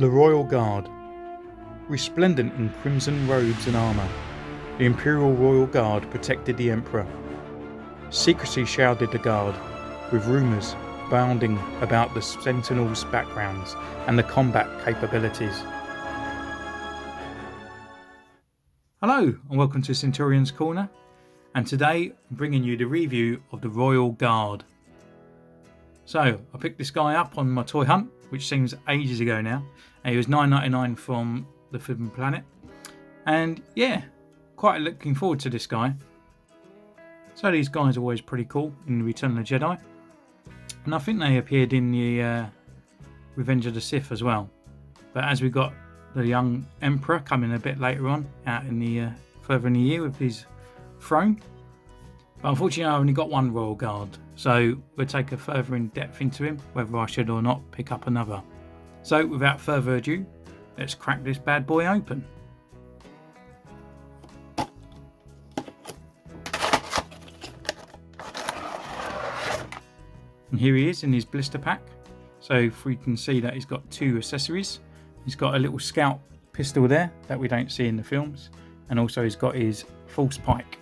The Royal Guard. Resplendent in crimson robes and armour, the Imperial Royal Guard protected the Emperor. Secrecy shrouded the Guard, with rumours bounding about the Sentinels' backgrounds and the combat capabilities. Hello and welcome to Centurion's Corner, and today I'm bringing you the review of the Royal Guard. So I picked this guy up on my toy hunt, which seems ages ago now, and he was $9.99 from the Forbidden Planet, and yeah, quite looking forward to this guy. So these guys are always pretty cool in Return of the Jedi, and I think they appeared in the Revenge of the Sith as well. But as we got the young Emperor coming a bit later on, out in the further in the year with his throne. But unfortunately I only got one Royal Guard, so we'll take a further in depth into him, whether I should or not pick up another. So without further ado, let's crack this bad boy open. And here he is in his blister pack. So if we can see that he's got two accessories. He's got a little scout pistol there that we don't see in the films, and also he's got his false pike.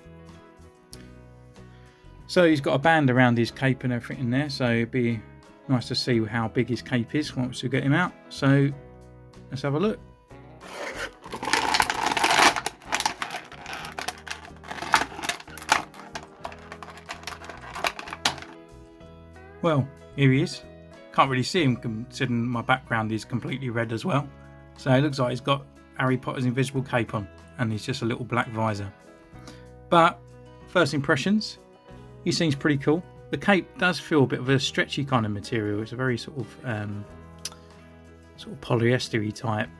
So he's got a band around his cape and everything in there, so it'd be nice to see how big his cape is once we get him out. So let's have a look. Well, here he is. Can't really see him considering my background is completely red as well. So it looks like he's got Harry Potter's invisible cape on, and he's just a little black visor. But first impressions, he seems pretty cool. The cape does feel a bit of a stretchy kind of material. It's a very sort of polyester-y type.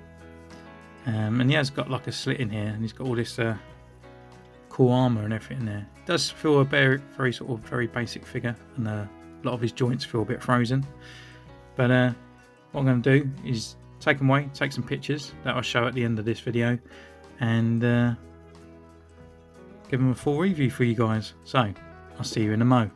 And he has got like a slit in here, and he's got all this cool armour and everything in there. It does feel a very basic figure, and a lot of his joints feel a bit frozen. But what I'm going to do is take him away, take some pictures that I'll show at the end of this video, and give him a full review for you guys. So I'll see you in a mo.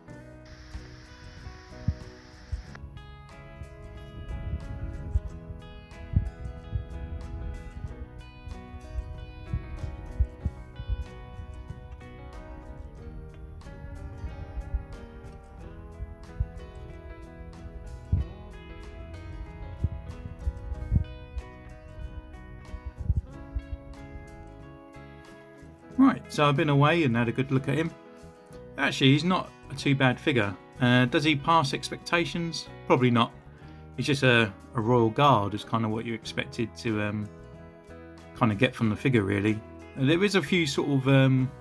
Right, so I've been away and had a good look at him. Actually, he's not a too bad figure. Does he pass expectations? Probably not. He's just a Royal Guard, is kind of what you expected to kind of get from the figure, really. There is a few sort of,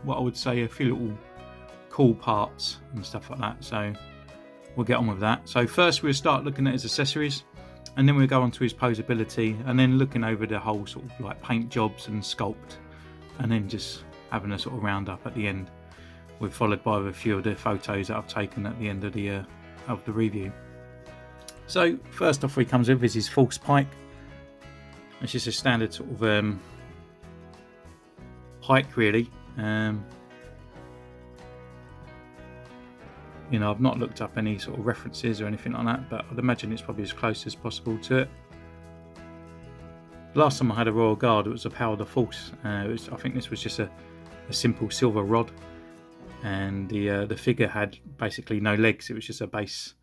what I would say, a few little cool parts and stuff like that, so we'll get on with that. So first we'll start looking at his accessories, and then we'll go on to his posability, and then looking over the whole sort of like paint jobs and sculpt, and then just having a sort of roundup at the end. We're followed by a few of the photos that I've taken at the end of the review. So first off, he comes with is his false pike. It's just a standard sort of pike, really. You know, I've not looked up any sort of references or anything like that, but I'd imagine it's probably as close as possible to it. Last time I had a Royal Guard, it was a Power of the Force. I think this was just a simple silver rod, and the figure had basically no legs. It was just a base.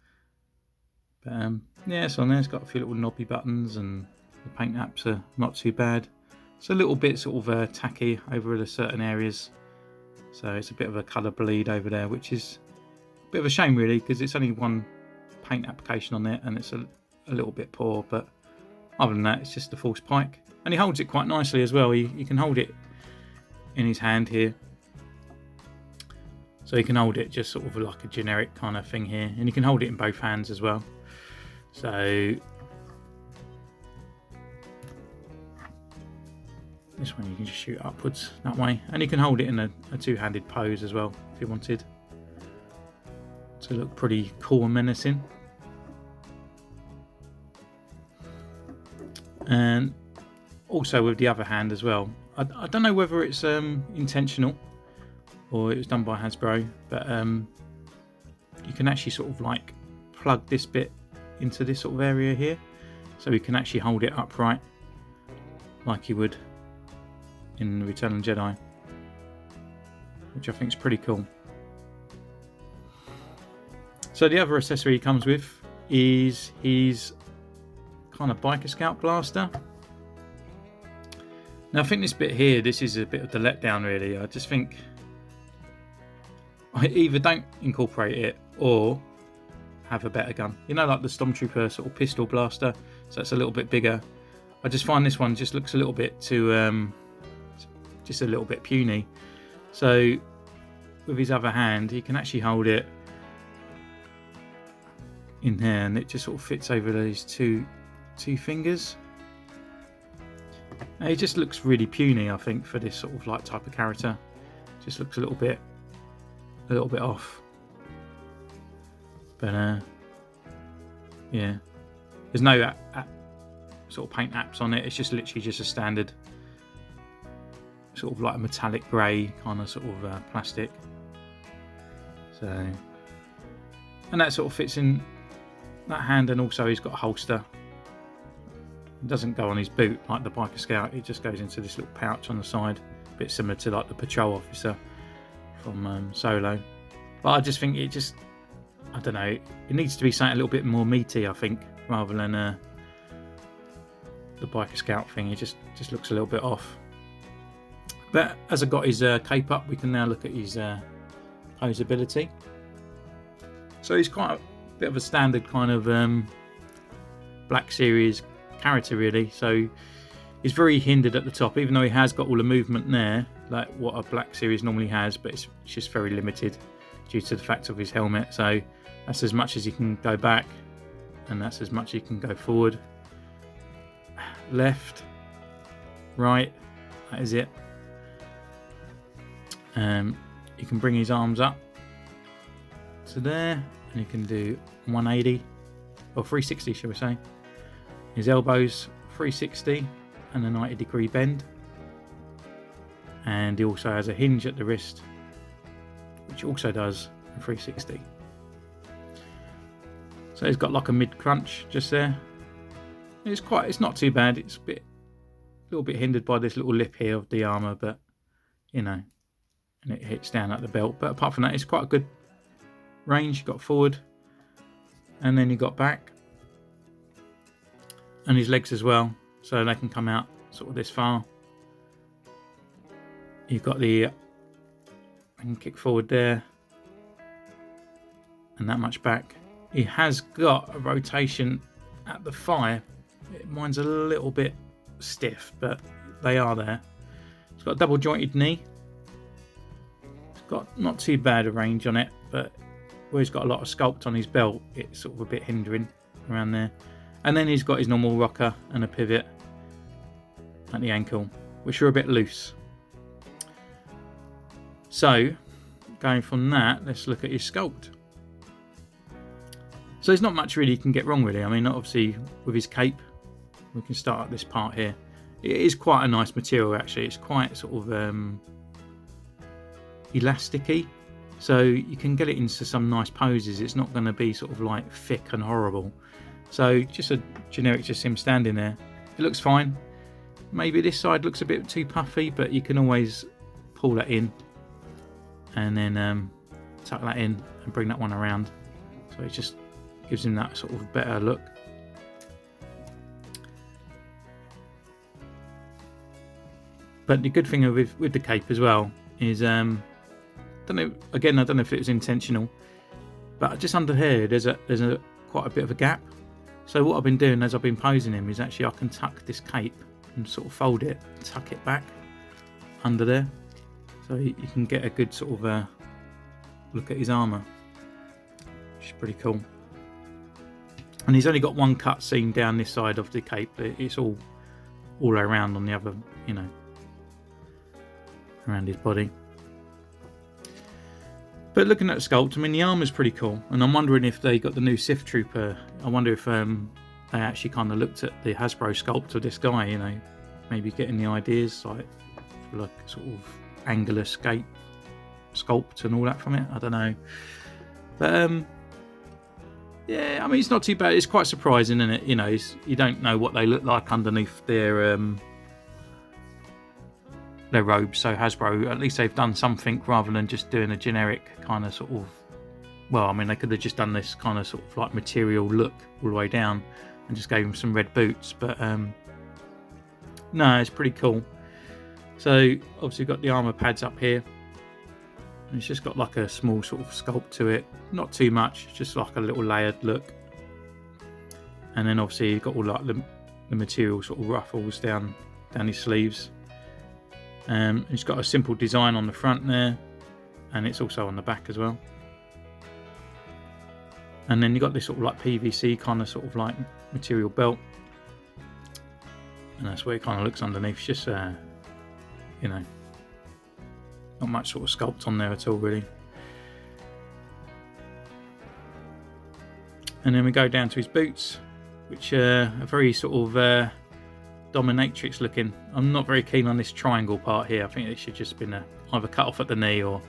But yeah, it's on there. It's got a few little knobby buttons, and the paint apps are not too bad. It's a little bit sort of tacky over the certain areas, so it's a bit of a colour bleed over there, which is a bit of a shame really, because it's only one paint application on there, and it's a little bit poor. But other than that, it's just the false pike, and he holds it quite nicely as well. You can hold it in his hand here, so you can hold it just sort of like a generic kind of thing here, and you can hold it in both hands as well. So this one you can just shoot upwards that way, and you can hold it in a two-handed pose as well if you wanted to look pretty cool and menacing. And also with the other hand as well. I don't know whether it's intentional or it was done by Hasbro, but you can actually sort of like plug this bit into this sort of area here, so we can actually hold it upright like you would in Return of the Jedi, which I think is pretty cool. So the other accessory he comes with is his kind of biker scout blaster. Now I think this bit here, this is a bit of the letdown really. I just think I either don't incorporate it or have a better gun. You know, like the Stormtrooper sort of pistol blaster, so it's a little bit bigger. I just find this one just looks a little bit too, just a little bit puny. So with his other hand, he can actually hold it in there, and it just sort of fits over those two fingers. And it just looks really puny, I think, for this sort of like type of character. Just looks a little bit off. But yeah, there's no sort of paint apps on it. It's just literally just a standard sort of like a metallic grey kind of sort of plastic. So, and that sort of fits in that hand, and also he's got a holster. It doesn't go on his boot like the Biker Scout. It just goes into this little pouch on the side, a bit similar to like the patrol officer from Solo. But I just think it just, I don't know, it needs to be something a little bit more meaty, I think, rather than the Biker Scout thing. It just looks a little bit off. But as I got his cape up, we can now look at his posability. So he's quite a bit of a standard kind of Black Series character really. So he's very hindered at the top, even though he has got all the movement there like what a Black Series normally has, but it's just very limited due to the fact of his helmet. So that's as much as he can go back, and that's as much he can go forward, left, right. That is it. He can bring his arms up to there, and he can do 180 or 360, shall we say. His elbows 360 and a 90-degree bend, and he also has a hinge at the wrist, which also does a 360. So he's got like a mid crunch just there. It's not too bad. It's a little bit hindered by this little lip here of the armor, but you know, and it hits down at the belt. But apart from that, it's quite a good range. You got forward, and then you got back, and his legs as well, so they can come out sort of this far. You've got I can kick forward there, and that much back. He has got a rotation at the thigh. Mine's a little bit stiff, but they are there. It's got a double jointed knee. It's got not too bad a range on it, but where he's got a lot of sculpt on his belt, it's sort of a bit hindering around there. And then he's got his normal rocker and a pivot at the ankle, which are a bit loose. So, going from that, let's look at his sculpt. So there's not much really you can get wrong really. I mean, obviously with his cape, we can start at this part here. It is quite a nice material actually. It's quite sort of elasticy, so you can get it into some nice poses. It's not going to be sort of like thick and horrible. So just a generic, just him standing there. It looks fine. Maybe this side looks a bit too puffy, but you can always pull that in and then tuck that in and bring that one around. So it just gives him that sort of better look. But the good thing with the cape as well is, I don't know if it was intentional, but just under here there's quite a bit of a gap. So what I've been doing as I've been posing him is actually I can tuck this cape and sort of fold it, tuck it back under there, so you can get a good sort of look at his armour, which is pretty cool. And he's only got one cut seam down this side of the cape. It's all around on the other, you know, around his body. But looking at the sculpt, I mean, the armour's pretty cool, and I'm wondering if they got the new Sith Trooper. I wonder if they actually kind of looked at the Hasbro sculpt of this guy, you know, maybe getting the ideas like sort of angular sculpt and all that from it. I don't know, but yeah, I mean, it's not too bad. It's quite surprising, isn't it? You know, you don't know what they look like underneath their their robes. So Hasbro, at least they've done something rather than just doing a generic kind of sort of, well, I mean, they could have just done this kind of sort of like material look all the way down and just gave him some red boots, but no, it's pretty cool. So obviously got the armor pads up here, and it's just got like a small sort of sculpt to it, not too much, just like a little layered look. And then obviously you've got all like the material sort of ruffles down his sleeves. It's got a simple design on the front there, and it's also on the back as well. And then you've got this sort of like PVC kind of sort of like material belt, and that's where it kind of looks underneath. It's just you know, not much sort of sculpt on there at all really. And then we go down to his boots, which are very sort of dominatrix looking. I'm not very keen on this triangle part here. I think it should just been either cut off at the knee or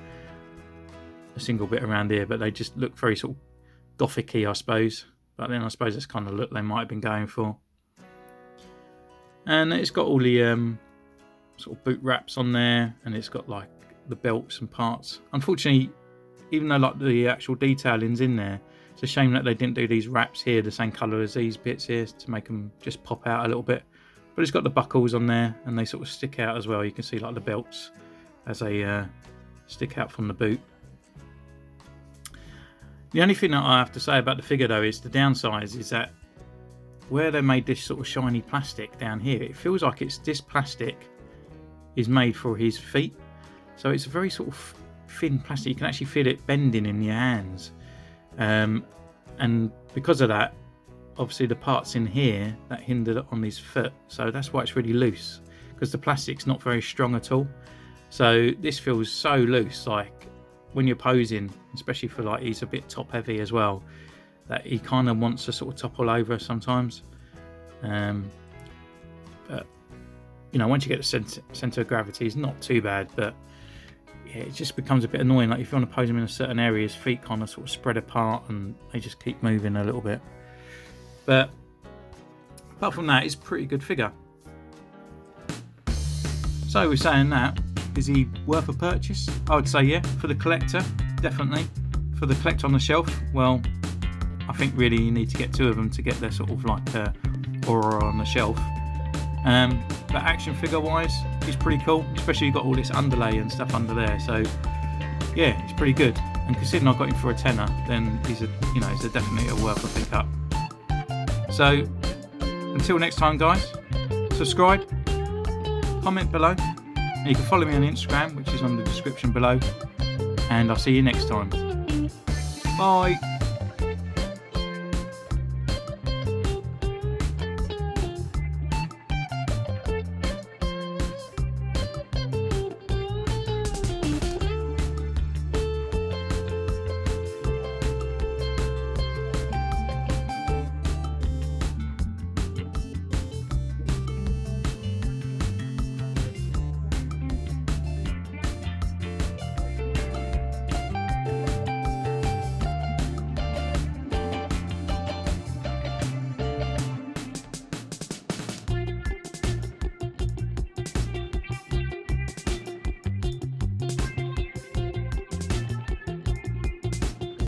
a single bit around here, but they just look very sort of gothic-y, I suppose. But then I suppose that's kind of look they might have been going for. And it's got all the sort of boot wraps on there, and it's got like the belts and parts. Unfortunately, even though like the actual detailing's in there, it's a shame that they didn't do these wraps here the same colour as these bits here to make them just pop out a little bit. But it's got the buckles on there, and they sort of stick out as well. You can see like the belts as they stick out from the boot. The only thing that I have to say about the figure though is the downside is that where they made this sort of shiny plastic down here, it feels like this plastic is made for his feet. So it's a very sort of thin plastic. You can actually feel it bending in your hands. And because of that, obviously the parts in here that hindered on his foot. So that's why it's really loose, because the plastic's not very strong at all. So this feels so loose, like when you're posing, especially for like he's a bit top heavy as well, that he kind of wants to sort of topple over sometimes. But you know, once you get the center of gravity, it's not too bad, but yeah, it just becomes a bit annoying. Like if you want to pose him in a certain area, his feet kind of sort of spread apart and they just keep moving a little bit. But apart from that, it's a pretty good figure. So we're saying that, is he worth a purchase? I would say yeah. For the collector, definitely. For the collector on the shelf, well, I think really you need to get two of them to get their sort of like aura on the shelf. But action figure wise, he's pretty cool, especially you've got all this underlay and stuff under there. So yeah, he's pretty good. And considering I got him for a tenner, then he's definitely a worth a pick up. So until next time, guys, subscribe, comment below, and you can follow me on Instagram, which is on the description below. And I'll see you next time. Bye.